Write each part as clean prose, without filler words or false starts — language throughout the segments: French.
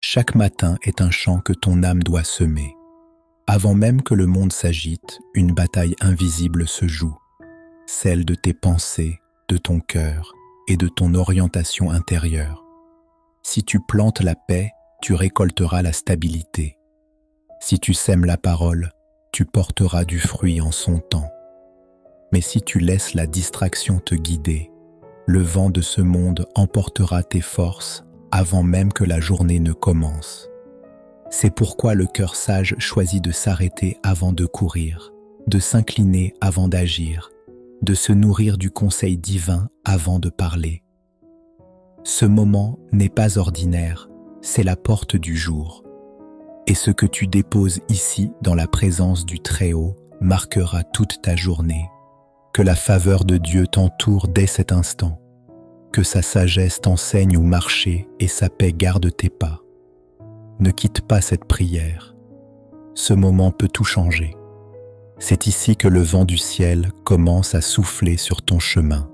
Chaque matin est un champ que ton âme doit semer. Avant même que le monde s'agite, une bataille invisible se joue, celle de tes pensées, de ton cœur et de ton orientation intérieure. Si tu plantes la paix, tu récolteras la stabilité. Si tu sèmes la parole, tu porteras du fruit en son temps. Mais si tu laisses la distraction te guider, le vent de ce monde emportera tes forces avant même que la journée ne commence. C'est pourquoi le cœur sage choisit de s'arrêter avant de courir, de s'incliner avant d'agir, de se nourrir du conseil divin avant de parler. Ce moment n'est pas ordinaire, c'est la porte du jour. Et ce que tu déposes ici dans la présence du Très-Haut marquera toute ta journée. Que la faveur de Dieu t'entoure dès cet instant. Que sa sagesse t'enseigne où marcher et sa paix garde tes pas. Ne quitte pas cette prière. Ce moment peut tout changer. C'est ici que le vent du ciel commence à souffler sur ton chemin.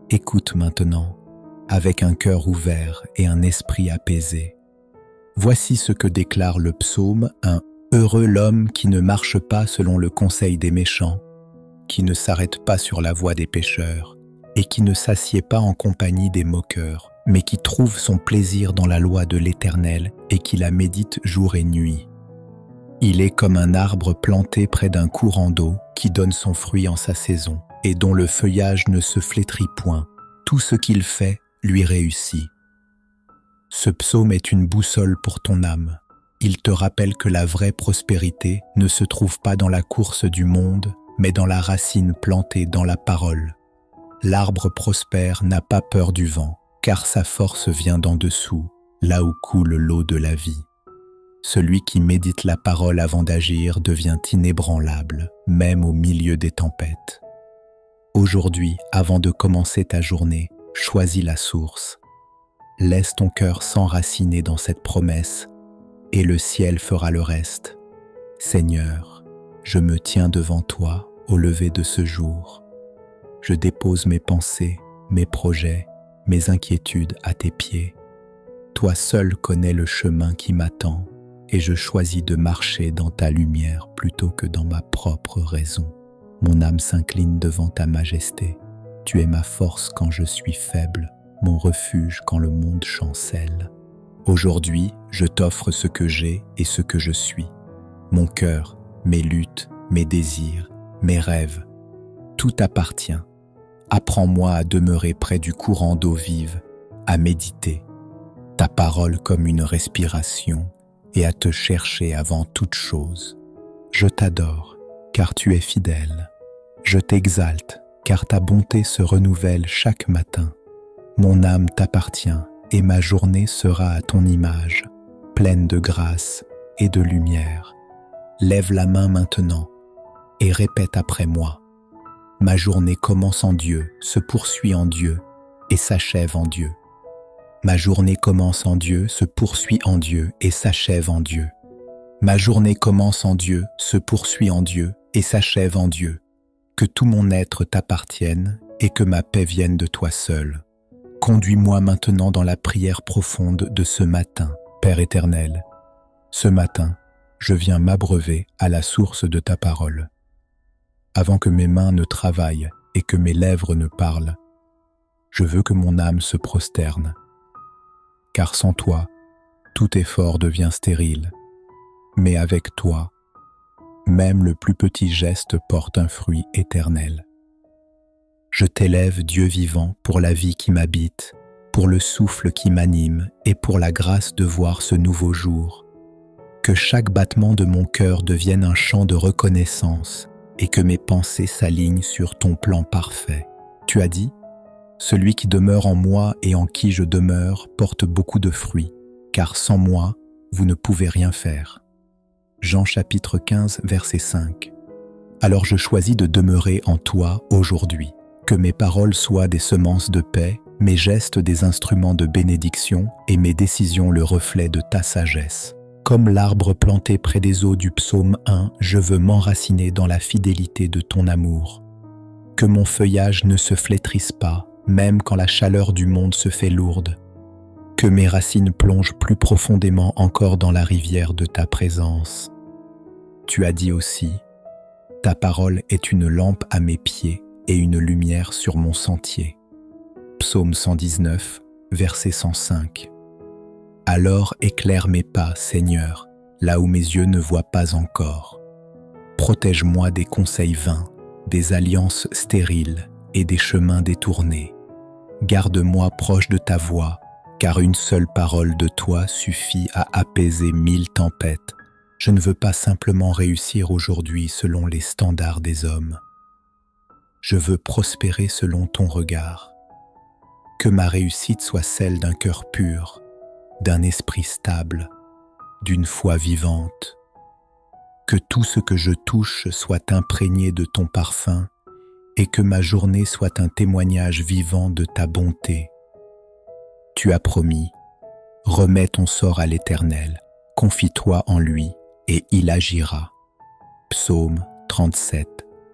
Écoute maintenant, avec un cœur ouvert et un esprit apaisé. Voici ce que déclare le psaume 1. Heureux l'homme qui ne marche pas selon le conseil des méchants, qui ne s'arrête pas sur la voie des pécheurs, et qui ne s'assied pas en compagnie des moqueurs, mais qui trouve son plaisir dans la loi de l'Éternel et qui la médite jour et nuit. Il est comme un arbre planté près d'un courant d'eau qui donne son fruit en sa saison et dont le feuillage ne se flétrit point. Tout ce qu'il fait lui réussit. Ce psaume est une boussole pour ton âme. Il te rappelle que la vraie prospérité ne se trouve pas dans la course du monde, mais dans la racine plantée dans la parole. L'arbre prospère n'a pas peur du vent, car sa force vient d'en dessous, là où coule l'eau de la vie. Celui qui médite la parole avant d'agir devient inébranlable, même au milieu des tempêtes. Aujourd'hui, avant de commencer ta journée, choisis la source. Laisse ton cœur s'enraciner dans cette promesse, et le ciel fera le reste. Seigneur, je me tiens devant toi au lever de ce jour. Je dépose mes pensées, mes projets, mes inquiétudes à tes pieds. Toi seul connais le chemin qui m'attend, et je choisis de marcher dans ta lumière plutôt que dans ma propre raison. Mon âme s'incline devant ta majesté. Tu es ma force quand je suis faible, mon refuge quand le monde chancelle. Aujourd'hui, je t'offre ce que j'ai et ce que je suis. Mon cœur, mes luttes, mes désirs, mes rêves. Tout t'appartient. Apprends-moi à demeurer près du courant d'eau vive, à méditer ta parole comme une respiration et à te chercher avant toute chose. Je t'adore, car tu es fidèle. Je t'exalte, car ta bonté se renouvelle chaque matin. Mon âme t'appartient et ma journée sera à ton image, pleine de grâce et de lumière. Lève la main maintenant et répète après moi. Ma journée commence en Dieu, se poursuit en Dieu et s'achève en Dieu. Ma journée commence en Dieu, se poursuit en Dieu et s'achève en Dieu. Ma journée commence en Dieu, se poursuit en Dieu et s'achève en Dieu. Que tout mon être t'appartienne et que ma paix vienne de toi seul. Conduis-moi maintenant dans la prière profonde de ce matin, Père éternel. Ce matin, je viens m'abreuver à la source de ta parole. Avant que mes mains ne travaillent et que mes lèvres ne parlent, je veux que mon âme se prosterne. Car sans toi, tout effort devient stérile. Mais avec toi, même le plus petit geste porte un fruit éternel. Je t'élève, Dieu vivant, pour la vie qui m'habite, pour le souffle qui m'anime et pour la grâce de voir ce nouveau jour. Que chaque battement de mon cœur devienne un chant de reconnaissance et que mes pensées s'alignent sur ton plan parfait. Tu as dit, « Celui qui demeure en moi et en qui je demeure porte beaucoup de fruits, car sans moi, vous ne pouvez rien faire. » Jean chapitre 15, verset 5. Alors je choisis de demeurer en toi aujourd'hui. Que mes paroles soient des semences de paix, mes gestes des instruments de bénédiction et mes décisions le reflet de ta sagesse. Comme l'arbre planté près des eaux du psaume 1, je veux m'enraciner dans la fidélité de ton amour. Que mon feuillage ne se flétrisse pas, même quand la chaleur du monde se fait lourde. Que mes racines plongent plus profondément encore dans la rivière de ta présence. Tu as dit aussi, ta parole est une lampe à mes pieds et une lumière sur mon sentier. Psaume 119, verset 105. Alors éclaire mes pas, Seigneur, là où mes yeux ne voient pas encore. Protège-moi des conseils vains, des alliances stériles et des chemins détournés. Garde-moi proche de ta voix, car une seule parole de toi suffit à apaiser 1000 tempêtes. Je ne veux pas simplement réussir aujourd'hui selon les standards des hommes. Je veux prospérer selon ton regard. Que ma réussite soit celle d'un cœur pur, d'un esprit stable, d'une foi vivante. Que tout ce que je touche soit imprégné de ton parfum et que ma journée soit un témoignage vivant de ta bonté. Tu as promis, remets ton sort à l'Éternel, confie-toi en lui et il agira. Psaume 37,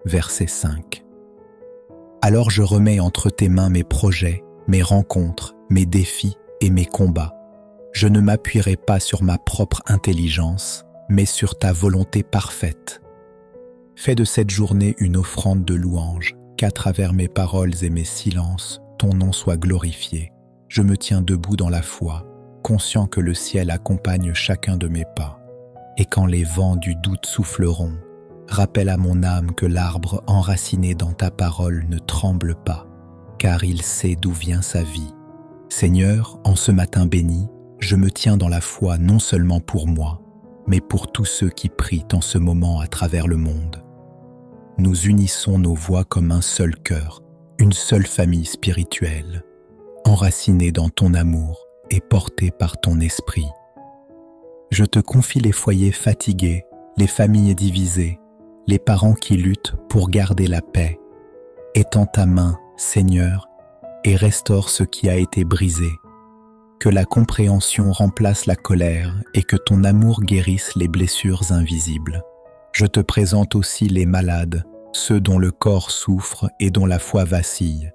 verset 5. Alors je remets entre tes mains mes projets, mes rencontres, mes défis et mes combats. Je ne m'appuierai pas sur ma propre intelligence, mais sur ta volonté parfaite. Fais de cette journée une offrande de louange, qu'à travers mes paroles et mes silences, ton nom soit glorifié. Je me tiens debout dans la foi, conscient que le ciel accompagne chacun de mes pas. Et quand les vents du doute souffleront, rappelle à mon âme que l'arbre enraciné dans ta parole ne tremble pas, car il sait d'où vient sa vie. Seigneur, en ce matin béni, je me tiens dans la foi non seulement pour moi, mais pour tous ceux qui prient en ce moment à travers le monde. Nous unissons nos voix comme un seul cœur, une seule famille spirituelle, enracinée dans ton amour et portée par ton esprit. Je te confie les foyers fatigués, les familles divisées, les parents qui luttent pour garder la paix. Étends ta main, Seigneur, et restaure ce qui a été brisé. Que la compréhension remplace la colère et que ton amour guérisse les blessures invisibles. Je te présente aussi les malades, ceux dont le corps souffre et dont la foi vacille.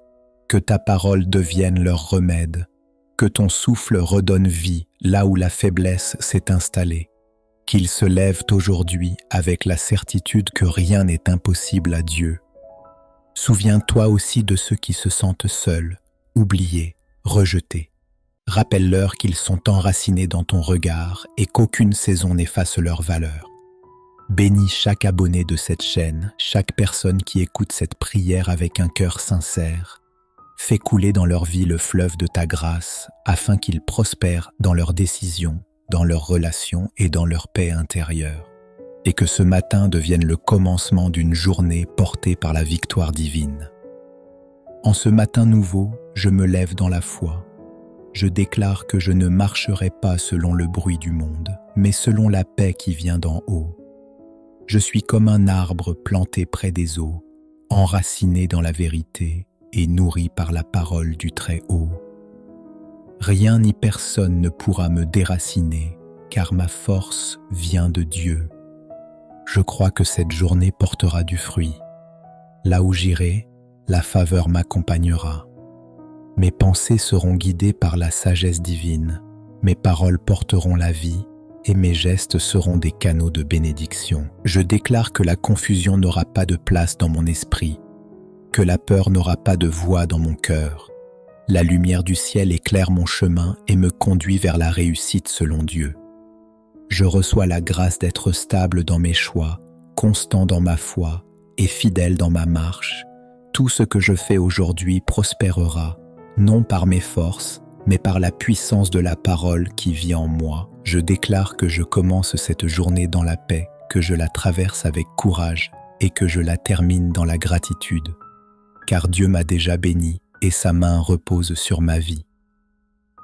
Que ta parole devienne leur remède. Que ton souffle redonne vie là où la faiblesse s'est installée. Qu'ils se lèvent aujourd'hui avec la certitude que rien n'est impossible à Dieu. Souviens-toi aussi de ceux qui se sentent seuls, oubliés, rejetés. Rappelle-leur qu'ils sont enracinés dans ton regard et qu'aucune saison n'efface leur valeur. Bénis chaque abonné de cette chaîne, chaque personne qui écoute cette prière avec un cœur sincère. Fais couler dans leur vie le fleuve de ta grâce, afin qu'ils prospèrent dans leurs décisions, dans leurs relations et dans leur paix intérieure. Et que ce matin devienne le commencement d'une journée portée par la victoire divine. En ce matin nouveau, je me lève dans la foi. Je déclare que je ne marcherai pas selon le bruit du monde, mais selon la paix qui vient d'en haut. Je suis comme un arbre planté près des eaux, enraciné dans la vérité et nourri par la parole du Très-Haut. Rien ni personne ne pourra me déraciner, car ma force vient de Dieu. Je crois que cette journée portera du fruit. Là où j'irai, la faveur m'accompagnera. Mes pensées seront guidées par la sagesse divine, mes paroles porteront la vie et mes gestes seront des canaux de bénédiction. Je déclare que la confusion n'aura pas de place dans mon esprit, que la peur n'aura pas de voix dans mon cœur. La lumière du ciel éclaire mon chemin et me conduit vers la réussite selon Dieu. Je reçois la grâce d'être stable dans mes choix, constant dans ma foi et fidèle dans ma marche. Tout ce que je fais aujourd'hui prospérera, non par mes forces, mais par la puissance de la parole qui vit en moi. Je déclare que je commence cette journée dans la paix, que je la traverse avec courage et que je la termine dans la gratitude. Car Dieu m'a déjà béni et sa main repose sur ma vie.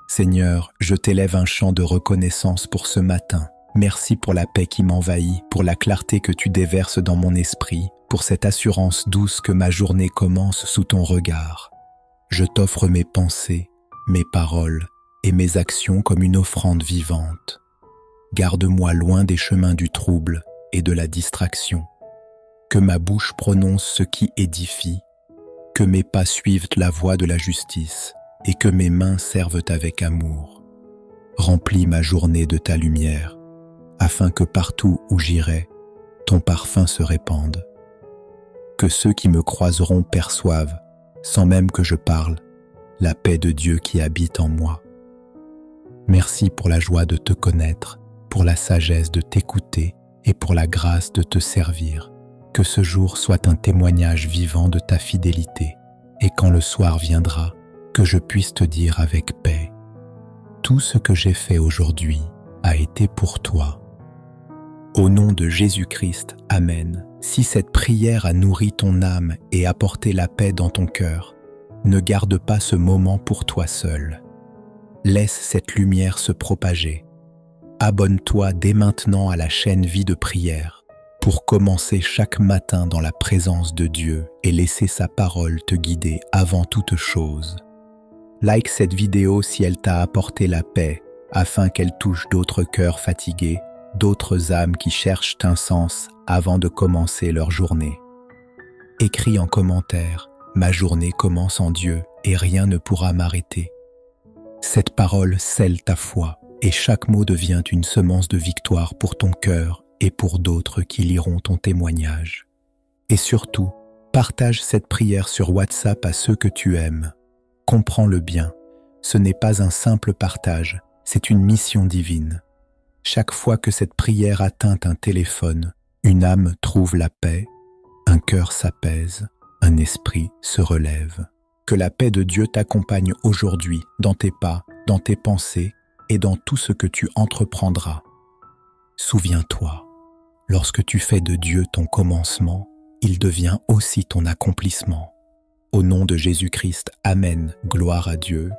Seigneur, je t'élève un chant de reconnaissance pour ce matin. Merci pour la paix qui m'envahit, pour la clarté que tu déverses dans mon esprit, pour cette assurance douce que ma journée commence sous ton regard. Je t'offre mes pensées, mes paroles et mes actions comme une offrande vivante. Garde-moi loin des chemins du trouble et de la distraction. Que ma bouche prononce ce qui édifie, que mes pas suivent la voie de la justice et que mes mains servent avec amour. Remplis ma journée de ta lumière, afin que partout où j'irai, ton parfum se répande. Que ceux qui me croiseront perçoivent, sans même que je parle, la paix de Dieu qui habite en moi. Merci pour la joie de te connaître, pour la sagesse de t'écouter et pour la grâce de te servir. Que ce jour soit un témoignage vivant de ta fidélité et quand le soir viendra, que je puisse te dire avec paix: tout ce que j'ai fait aujourd'hui a été pour toi. Au nom de Jésus-Christ, Amen. Si cette prière a nourri ton âme et apporté la paix dans ton cœur, ne garde pas ce moment pour toi seul. Laisse cette lumière se propager. Abonne-toi dès maintenant à la chaîne Vie de prière pour commencer chaque matin dans la présence de Dieu et laisser sa parole te guider avant toute chose. Like cette vidéo si elle t'a apporté la paix, afin qu'elle touche d'autres cœurs fatigués, d'autres âmes qui cherchent un sens avant de commencer leur journée. Écris en commentaire: ma journée commence en Dieu et rien ne pourra m'arrêter. Cette parole scelle ta foi et chaque mot devient une semence de victoire pour ton cœur et pour d'autres qui liront ton témoignage. Et surtout, partage cette prière sur WhatsApp à ceux que tu aimes. Comprends-le bien, ce n'est pas un simple partage, c'est une mission divine. Chaque fois que cette prière atteint un téléphone, une âme trouve la paix, un cœur s'apaise, un esprit se relève. Que la paix de Dieu t'accompagne aujourd'hui dans tes pas, dans tes pensées et dans tout ce que tu entreprendras. Souviens-toi, lorsque tu fais de Dieu ton commencement, il devient aussi ton accomplissement. Au nom de Jésus-Christ, Amen, gloire à Dieu.